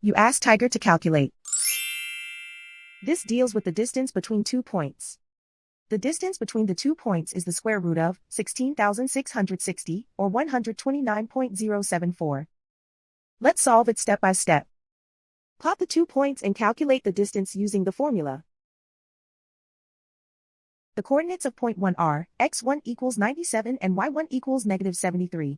You ask Tiger to calculate. This deals with the distance between 2 points. The distance between the 2 points is the square root of 16,660, or 129.074. Let's solve it step by step. Plot the 2 points and calculate the distance using the formula. The coordinates of point 1 are x1 equals 97 and y1 equals negative 73.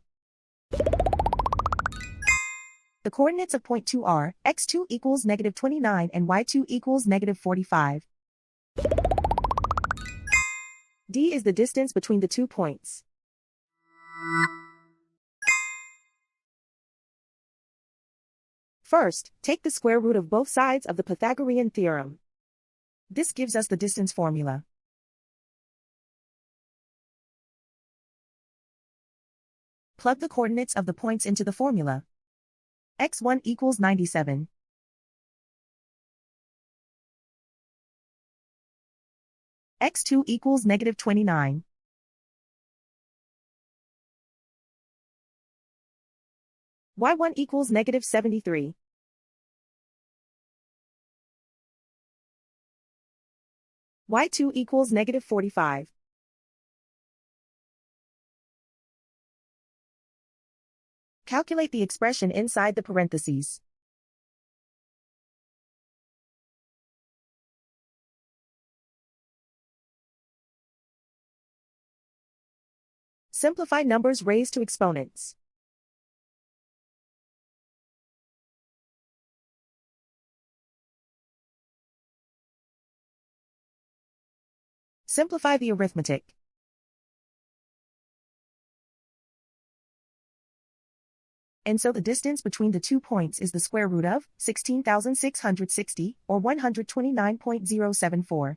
The coordinates of point 2 are x2 equals negative 29 and y2 equals negative 45. D is the distance between the 2 points. First, take the square root of both sides of the Pythagorean theorem. This gives us the distance formula. Plug the coordinates of the points into the formula. x1 equals 97. x2 equals negative 29. y1 equals negative 73. y2 equals negative 45. Calculate the expression inside the parentheses. Simplify numbers raised to exponents. Simplify the arithmetic. And so the distance between the 2 points is the square root of 16,660, or 129.074.